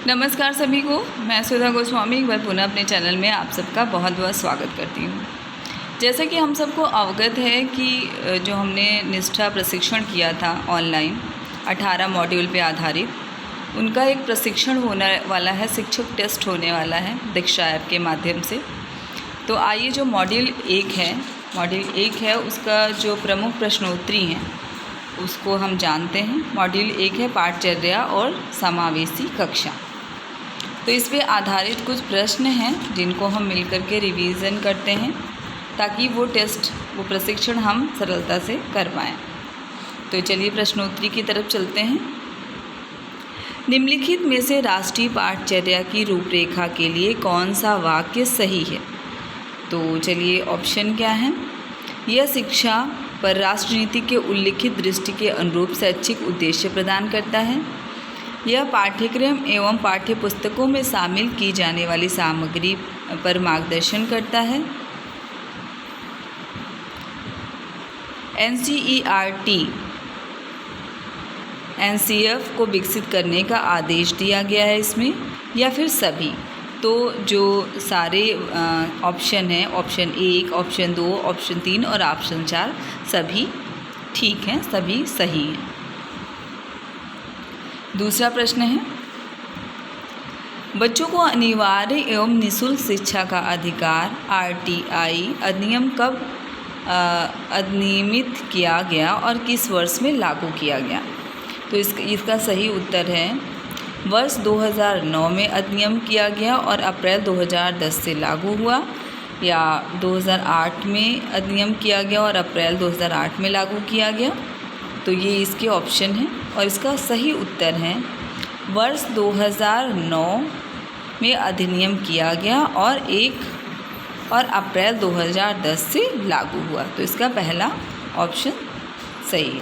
नमस्कार सभी को, मैं सुधा गोस्वामी एक बार पुनः अपने चैनल में आप सबका बहुत बहुत स्वागत करती हूँ। जैसा कि हम सबको अवगत है कि जो हमने निष्ठा प्रशिक्षण किया था ऑनलाइन 18 मॉड्यूल पे आधारित, उनका एक प्रशिक्षण होने वाला है, शिक्षक टेस्ट होने वाला है दीक्षा ऐप के माध्यम से। तो आइए जो मॉड्यूल 1 है उसका जो प्रमुख प्रश्नोत्तरी हैं उसको हम जानते हैं। मॉड्यूल 1 है पाठचर्या और समावेशी कक्षा। तो इस पे आधारित कुछ प्रश्न हैं जिनको हम मिलकर के रिवीजन करते हैं ताकि वो प्रशिक्षण हम सरलता से कर पाएँ। तो चलिए प्रश्नोत्तरी की तरफ चलते हैं। निम्नलिखित में से राष्ट्रीय पाठचर्या की रूपरेखा के लिए कौन सा वाक्य सही है? तो चलिए ऑप्शन क्या है। यह शिक्षा पर राष्ट्र नीति के उल्लिखित दृष्टि के अनुरूप शैक्षिक उद्देश्य प्रदान करता है। यह पाठ्यक्रम एवं पाठ्य पुस्तकों में शामिल की जाने वाली सामग्री पर मार्गदर्शन करता है। NCERT NCF को विकसित करने का आदेश दिया गया है इसमें, या फिर सभी। तो जो सारे ऑप्शन हैं, ऑप्शन 1, ऑप्शन 2, ऑप्शन 3 और ऑप्शन 4 सभी ठीक हैं, सभी सही हैं। दूसरा प्रश्न है, बच्चों को अनिवार्य एवं निःशुल्क शिक्षा का अधिकार RTI अधिनियम कब अधिनियमित किया गया और किस वर्ष में लागू किया गया? तो इसका सही उत्तर है वर्ष 2009 में अधिनियम किया गया और अप्रैल 2010 से लागू हुआ, या 2008 में अधिनियम किया गया और अप्रैल 2008 में लागू किया गया। तो ये इसके ऑप्शन हैं और इसका सही उत्तर है वर्ष 2009 में अधिनियम किया गया और अप्रैल 2010 से लागू हुआ। तो इसका पहला ऑप्शन सही है।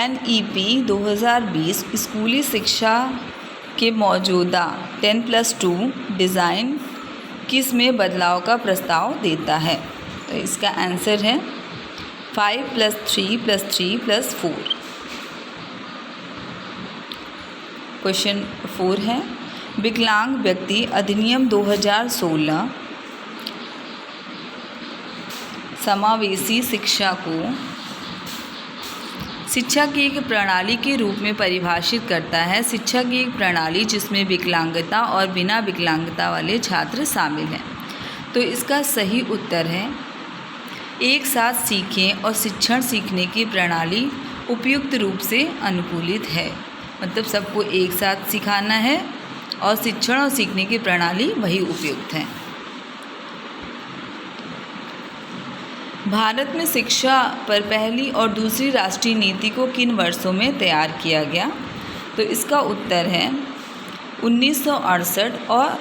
NEP 2020 स्कूली शिक्षा के मौजूदा 10+2 डिज़ाइन किस में बदलाव का प्रस्ताव देता है? तो इसका आंसर है 5+3+3+4। क्वेश्चन 4 है, विकलांग व्यक्ति अधिनियम 2016 समावेशी शिक्षा को शिक्षा की एक प्रणाली के रूप में परिभाषित करता है। शिक्षा की एक प्रणाली जिसमें विकलांगता और बिना विकलांगता वाले छात्र शामिल हैं। तो इसका सही उत्तर है एक साथ सीखें और शिक्षण सीखने की प्रणाली उपयुक्त रूप से अनुकूलित है। मतलब सबको एक साथ सिखाना है और शिक्षण और सीखने की प्रणाली वही उपयुक्त है। भारत में शिक्षा पर पहली और दूसरी राष्ट्रीय नीति को किन वर्षों में तैयार किया गया? तो इसका उत्तर है 1968 और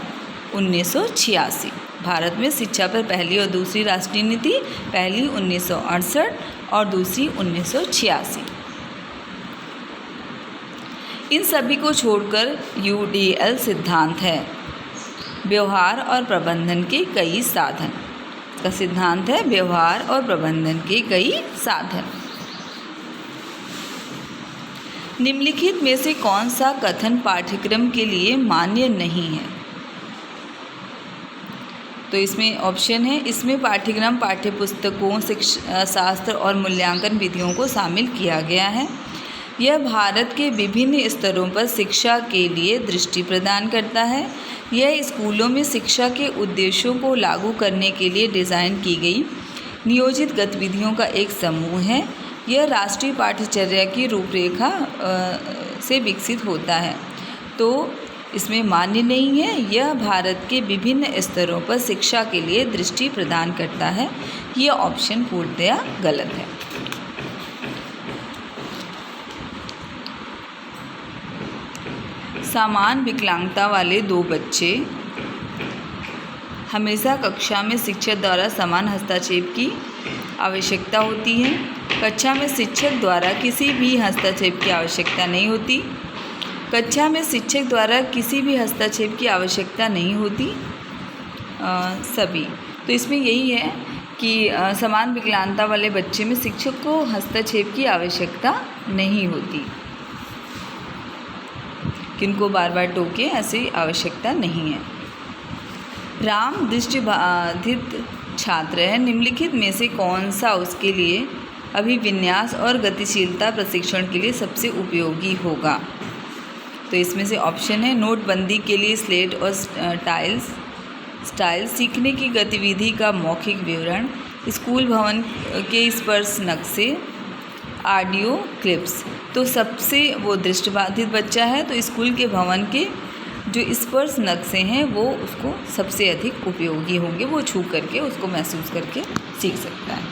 1986। भारत में शिक्षा पर पहली और दूसरी राष्ट्रीय नीति, पहली 1968 और दूसरी 1986। इन सभी को छोड़कर UDL सिद्धांत है व्यवहार और प्रबंधन के कई साधन का सिद्धांत है व्यवहार और प्रबंधन के कई साधन। निम्नलिखित में से कौन सा कथन पाठ्यक्रम के लिए मान्य नहीं है? तो इसमें ऑप्शन है, इसमें पाठ्यक्रम पाठ्यपुस्तकों, शिक्षा शास्त्र और मूल्यांकन विधियों को शामिल किया गया है। यह भारत के विभिन्न स्तरों पर शिक्षा के लिए दृष्टि प्रदान करता है। यह स्कूलों में शिक्षा के उद्देश्यों को लागू करने के लिए डिज़ाइन की गई नियोजित गतिविधियों का एक समूह है। यह राष्ट्रीय पाठ्यचर्या की रूपरेखा से विकसित होता है। तो इसमें मान्य नहीं है। यह भारत के विभिन्न स्तरों पर शिक्षा के लिए दृष्टि प्रदान करता है। यह ऑप्शन पूर्णतया गलत है। समान विकलांगता वाले 2 बच्चे हमेशा कक्षा में शिक्षक द्वारा समान हस्तक्षेप की आवश्यकता होती है। कक्षा में शिक्षक द्वारा किसी भी हस्तक्षेप की आवश्यकता नहीं होती। कक्षा में शिक्षक द्वारा किसी भी हस्तक्षेप की आवश्यकता नहीं होती सभी। तो इसमें यही है कि समान विकलांगता वाले बच्चे में शिक्षक को हस्तक्षेप की आवश्यकता नहीं होती, किनको बार बार टोके ऐसी आवश्यकता नहीं है। राम दृष्टिबाधित छात्र है, निम्नलिखित में से कौन सा उसके लिए अभिविन्यास और गतिशीलता प्रशिक्षण के लिए सबसे उपयोगी होगा? तो इसमें से ऑप्शन है नोटबंदी के लिए स्लेट और स्टाइल, सीखने की गतिविधि का मौखिक विवरण, स्कूल भवन के स्पर्श नक्शे, ऑडियो क्लिप्स। तो सबसे वो दृष्टिबाधित बच्चा है तो स्कूल के भवन के जो स्पर्श नक्शे हैं वो उसको सबसे अधिक उपयोगी होंगे, वो छू करके उसको महसूस करके सीख सकता है।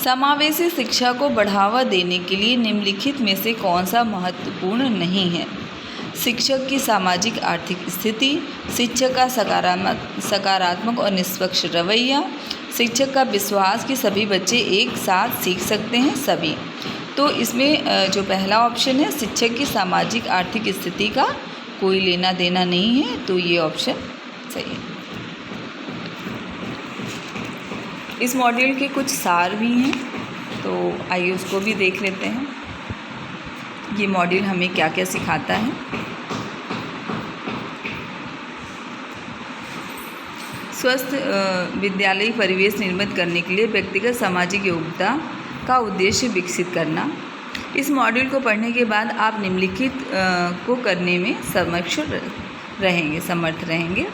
समावेशी शिक्षा को बढ़ावा देने के लिए निम्नलिखित में से कौन सा महत्वपूर्ण नहीं है? शिक्षक की सामाजिक आर्थिक स्थिति, शिक्षक का सकारात्मक और निष्पक्ष रवैया, शिक्षक का विश्वास कि सभी बच्चे एक साथ सीख सकते हैं सभी। तो इसमें जो पहला ऑप्शन है शिक्षक की सामाजिक आर्थिक स्थिति का कोई लेना देना नहीं है, तो ये ऑप्शन सही है। इस मॉड्यूल के कुछ सार भी हैं, तो आइए उसको भी देख लेते हैं। ये मॉड्यूल हमें क्या क्या सिखाता है। स्वस्थ विद्यालयी परिवेश निर्मित करने के लिए व्यक्तिगत सामाजिक योग्यता का उद्देश्य विकसित करना। इस मॉड्यूल को पढ़ने के बाद आप निम्नलिखित को करने में समर्थ रहेंगे।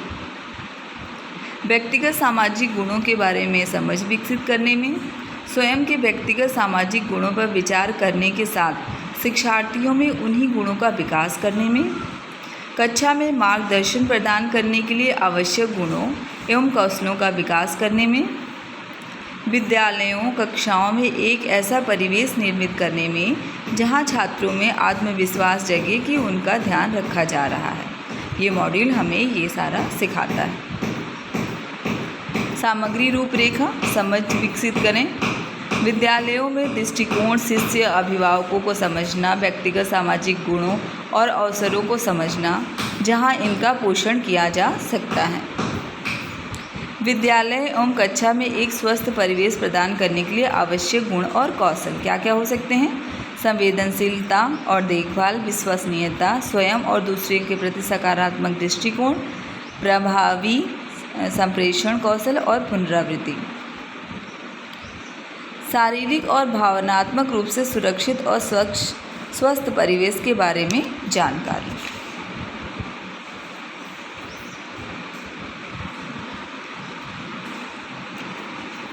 व्यक्तिगत सामाजिक गुणों के बारे में समझ विकसित करने में, स्वयं के व्यक्तिगत सामाजिक गुणों पर विचार करने के साथ शिक्षार्थियों में उन्हीं गुणों का विकास करने में, कक्षा में मार्गदर्शन प्रदान करने के लिए आवश्यक गुणों एवं कौशलों का विकास करने में, विद्यालयों कक्षाओं में एक ऐसा परिवेश निर्मित करने में जहां छात्रों में आत्मविश्वास जगे कि उनका ध्यान रखा जा रहा है। ये मॉड्यूल हमें ये सारा सिखाता है। सामग्री रूपरेखा समझ विकसित करें। विद्यालयों में दृष्टिकोण, शिष्य अभिभावकों को समझना, व्यक्तिगत सामाजिक गुणों और अवसरों को समझना जहां इनका पोषण किया जा सकता है। विद्यालय एवं कक्षा में एक स्वस्थ परिवेश प्रदान करने के लिए आवश्यक गुण और कौशल क्या क्या हो सकते हैं? संवेदनशीलता और देखभाल, विश्वसनीयता, स्वयं और दूसरे के प्रति सकारात्मक दृष्टिकोण, प्रभावी संप्रेषण कौशल और पुनरावृत्ति। शारीरिक और भावनात्मक रूप से सुरक्षित और स्वस्थ परिवेश के बारे में जानकारी।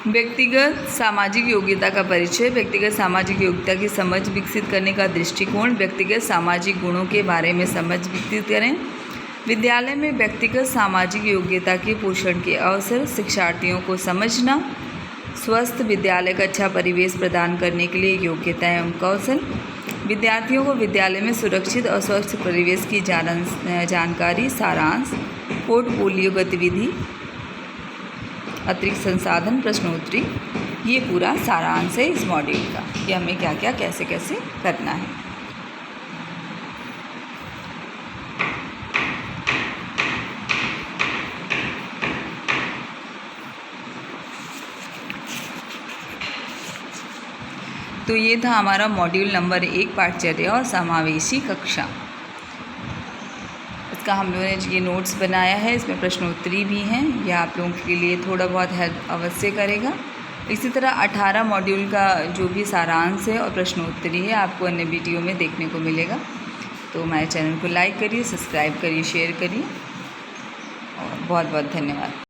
व्यक्तिगत सामाजिक योग्यता का परिचय, व्यक्तिगत सामाजिक योग्यता की समझ विकसित करने का दृष्टिकोण, व्यक्तिगत सामाजिक गुणों के बारे में समझ विकसित करें। विद्यालय में व्यक्तिगत सामाजिक योग्यता के पोषण के अवसर, शिक्षार्थियों को समझना, स्वस्थ विद्यालय का अच्छा परिवेश प्रदान करने के लिए योग्यता एवं कौशल, विद्यार्थियों को विद्यालय में सुरक्षित और स्वच्छ परिवेश की जानकारी, सारांश, पोर्टफोलियो गतिविधि, अतिरिक्त संसाधन, प्रश्नोत्तरी। ये पूरा सारांश है इस मॉड्यूल का कि हमें क्या क्या कैसे कैसे करना है। तो ये था हमारा मॉड्यूल नंबर 1 पाठचर्या और समावेशी कक्षा। इसका हम लोगों ने ये नोट्स बनाया है, इसमें प्रश्नोत्तरी भी हैं, यह आप लोगों के लिए थोड़ा बहुत हेल्प अवश्य करेगा। इसी तरह 18 मॉड्यूल का जो भी सारांश है और प्रश्नोत्तरी है आपको अन्य वीडियो में देखने को मिलेगा। तो हमारे चैनल को लाइक करिए, सब्सक्राइब करिए, शेयर करिए और बहुत बहुत धन्यवाद।